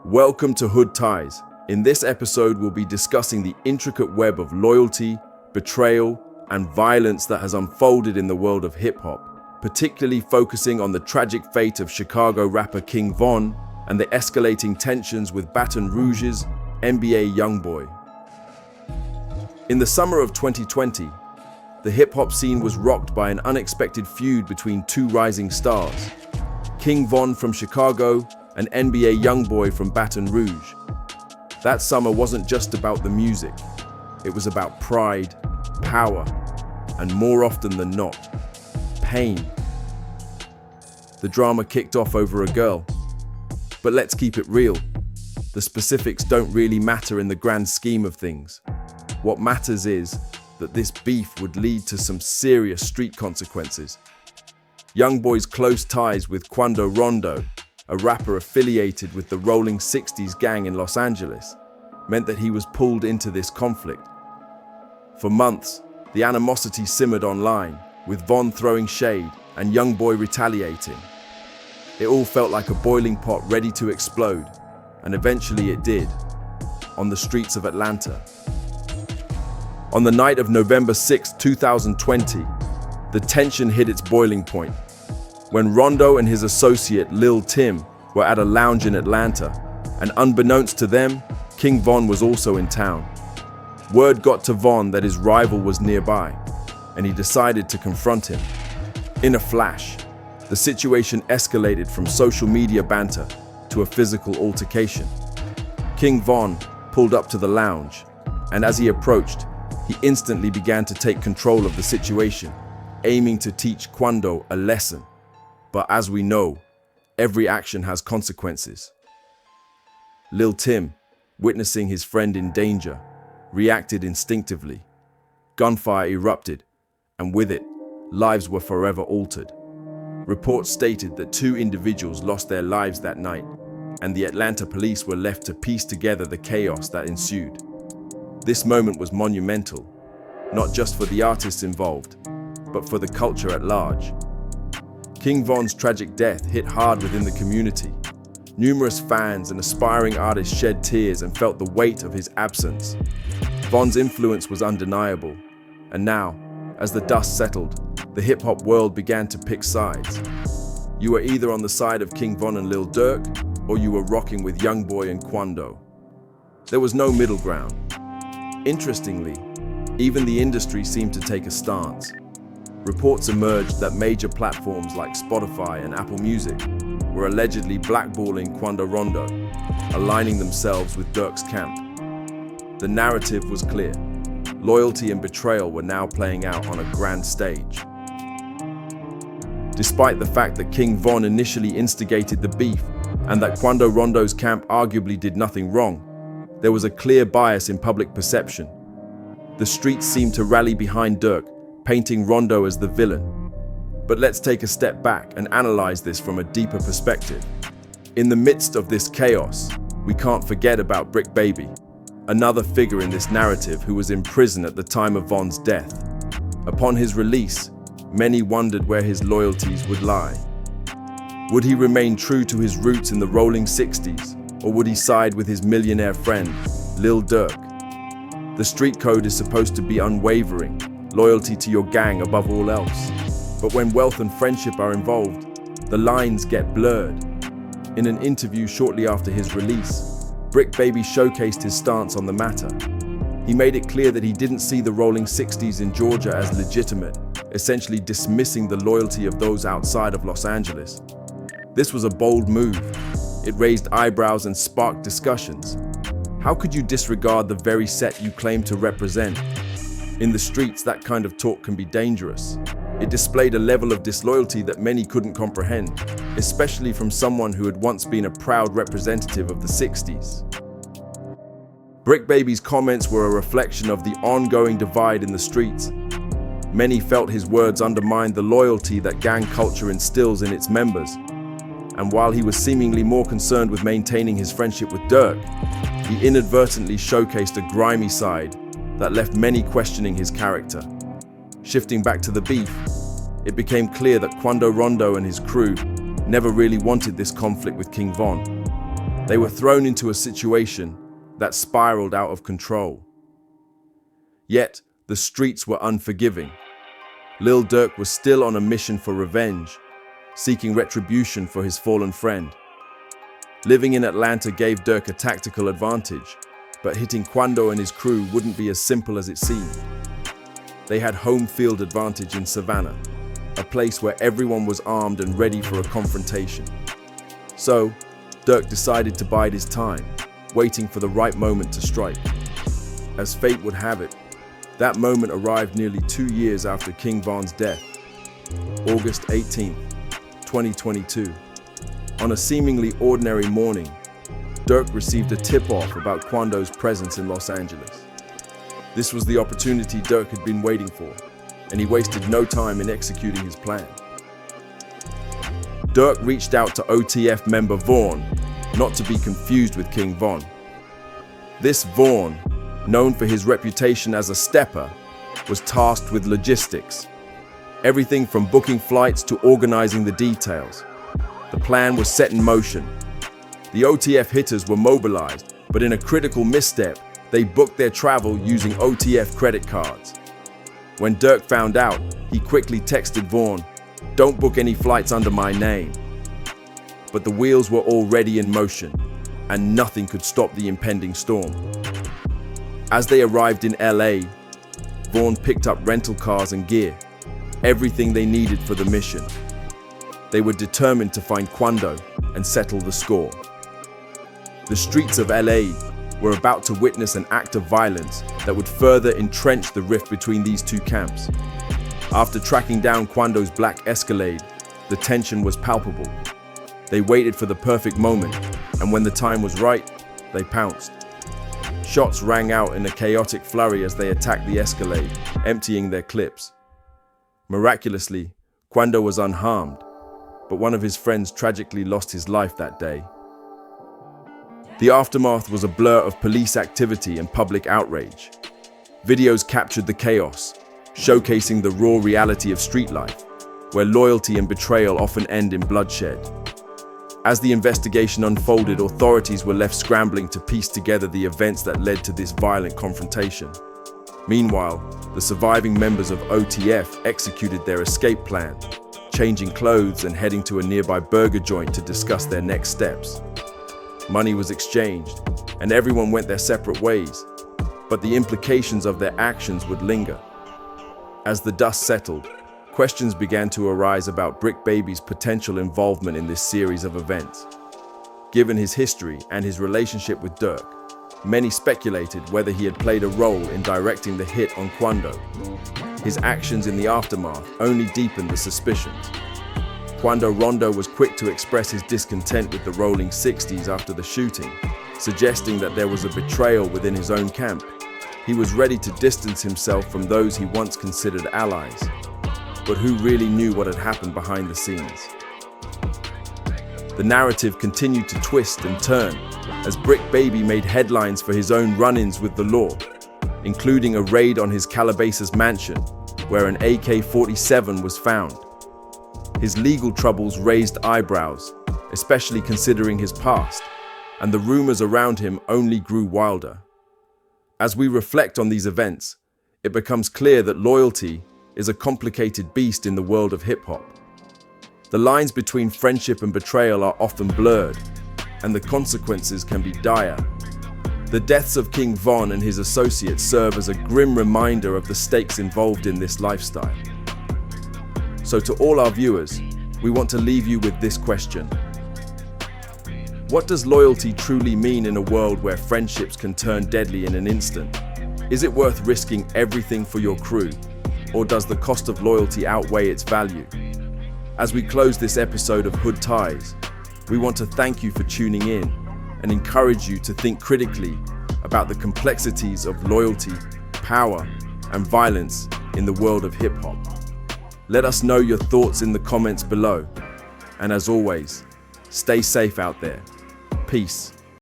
Welcome to Hood Ties. In this episode, we'll be discussing the intricate web of loyalty, betrayal, and violence that has unfolded in the world of hip-hop, particularly focusing on the tragic fate of Chicago rapper King Von and the escalating tensions with Baton Rouge's NBA YoungBoy. In the summer of 2020, the hip-hop scene was rocked by an unexpected feud between two rising stars, King Von from Chicago and NBA YoungBoy from Baton Rouge. That summer wasn't just about the music. It was about pride, power, and more often than not, pain. The drama kicked off over a girl. But let's keep it real. The specifics don't really matter in the grand scheme of things. What matters is that this beef would lead to some serious street consequences. YoungBoy's close ties with Quando Rondo, a rapper affiliated with the Rolling 60s gang in Los Angeles, meant that he was pulled into this conflict. For months, the animosity simmered online, with Von throwing shade and YoungBoy retaliating. It all felt like a boiling pot ready to explode, and eventually it did, on the streets of Atlanta. On the night of November 6, 2020, the tension hit its boiling point, when Rondo and his associate Lil Tim were at a lounge in Atlanta, and unbeknownst to them, King Von was also in town. Word got to Von that his rival was nearby, and he decided to confront him. In a flash, the situation escalated from social media banter to a physical altercation. King Von pulled up to the lounge, and as he approached, he instantly began to take control of the situation, aiming to teach Quando a lesson. But as we know, every action has consequences. Lil Tim, witnessing his friend in danger, reacted instinctively. Gunfire erupted, and with it, lives were forever altered. Reports stated that two individuals lost their lives that night, and the Atlanta police were left to piece together the chaos that ensued. This moment was monumental, not just for the artists involved, but for the culture at large. King Von's tragic death hit hard within the community. Numerous fans and aspiring artists shed tears and felt the weight of his absence. Von's influence was undeniable, and now, as the dust settled, the hip-hop world began to pick sides. You were either on the side of King Von and Lil Durk, or you were rocking with YoungBoy and Quando. There was no middle ground. Interestingly, even the industry seemed to take a stance. Reports emerged that major platforms like Spotify and Apple Music were allegedly blackballing Quando Rondo, aligning themselves with Durk's camp. The narrative was clear. Loyalty and betrayal were now playing out on a grand stage. Despite the fact that King Von initially instigated the beef and that Quando Rondo's camp arguably did nothing wrong, there was a clear bias in public perception. The streets seemed to rally behind Durk, painting Rondo as the villain. But let's take a step back and analyze this from a deeper perspective. In the midst of this chaos, we can't forget about Bricc Baby, another figure in this narrative who was in prison at the time of Von's death. Upon his release, many wondered where his loyalties would lie. Would he remain true to his roots in the Rolling 60s, or would he side with his millionaire friend, Lil Durk? The street code is supposed to be unwavering, loyalty to your gang above all else. But when wealth and friendship are involved, the lines get blurred. In an interview shortly after his release, Bricc Baby showcased his stance on the matter. He made it clear that he didn't see the Rolling 60s in Georgia as legitimate, essentially dismissing the loyalty of those outside of Los Angeles. This was a bold move. It raised eyebrows and sparked discussions. How could you disregard the very set you claim to represent? In the streets, that kind of talk can be dangerous. It displayed a level of disloyalty that many couldn't comprehend, especially from someone who had once been a proud representative of the 60s. Bricc Baby's comments were a reflection of the ongoing divide in the streets. Many felt his words undermined the loyalty that gang culture instills in its members. And while he was seemingly more concerned with maintaining his friendship with Durk, he inadvertently showcased a grimy side that left many questioning his character. Shifting back to the beef, it became clear that Quando Rondo and his crew never really wanted this conflict with King Von. They were thrown into a situation that spiraled out of control. Yet, the streets were unforgiving. Lil Durk was still on a mission for revenge, seeking retribution for his fallen friend. Living in Atlanta gave Durk a tactical advantage, but hitting Quando and his crew wouldn't be as simple as it seemed. They had home field advantage in Savannah, a place where everyone was armed and ready for a confrontation. So, Durk decided to bide his time, waiting for the right moment to strike. As fate would have it, that moment arrived nearly 2 years after King Von's death, August 18, 2022. On a seemingly ordinary morning, Durk received a tip-off about Quando's presence in Los Angeles. This was the opportunity Durk had been waiting for, and he wasted no time in executing his plan. Durk reached out to OTF member Vaughn, not to be confused with King Von. This Vaughn, known for his reputation as a stepper, was tasked with logistics. Everything from booking flights to organizing the details. The plan was set in motion. The OTF hitters were mobilized, but in a critical misstep, they booked their travel using OTF credit cards. When Durk found out, he quickly texted Vaughn, "Don't book any flights under my name." But the wheels were already in motion, and nothing could stop the impending storm. As they arrived in LA, Vaughn picked up rental cars and gear, everything they needed for the mission. They were determined to find Quando and settle the score. The streets of LA were about to witness an act of violence that would further entrench the rift between these two camps. After tracking down Quando's black Escalade, the tension was palpable. They waited for the perfect moment, and when the time was right, they pounced. Shots rang out in a chaotic flurry as they attacked the Escalade, emptying their clips. Miraculously, Quando was unharmed, but one of his friends tragically lost his life that day. The aftermath was a blur of police activity and public outrage. Videos captured the chaos, showcasing the raw reality of street life, where loyalty and betrayal often end in bloodshed. As the investigation unfolded, authorities were left scrambling to piece together the events that led to this violent confrontation. Meanwhile, the surviving members of OTF executed their escape plan, changing clothes and heading to a nearby burger joint to discuss their next steps. Money was exchanged, and everyone went their separate ways, but the implications of their actions would linger. As the dust settled, questions began to arise about Bricc Baby's potential involvement in this series of events. Given his history and his relationship with Durk, many speculated whether he had played a role in directing the hit on Quando. His actions in the aftermath only deepened the suspicions. Quando Rondo was quick to express his discontent with the rolling 60s after the shooting, suggesting that there was a betrayal within his own camp. He was ready to distance himself from those he once considered allies. But who really knew what had happened behind the scenes? The narrative continued to twist and turn as Bricc Baby made headlines for his own run-ins with the law, including a raid on his Calabasas mansion, where an AK-47 was found. His legal troubles raised eyebrows, especially considering his past, and the rumors around him only grew wilder. As we reflect on these events, it becomes clear that loyalty is a complicated beast in the world of hip-hop. The lines between friendship and betrayal are often blurred, and the consequences can be dire. The deaths of King Von and his associates serve as a grim reminder of the stakes involved in this lifestyle. So to all our viewers, we want to leave you with this question. What does loyalty truly mean in a world where friendships can turn deadly in an instant? Is it worth risking everything for your crew? Or does the cost of loyalty outweigh its value? As we close this episode of Hood Ties, we want to thank you for tuning in and encourage you to think critically about the complexities of loyalty, power, and violence in the world of hip-hop. Let us know your thoughts in the comments below. And as always, stay safe out there. Peace.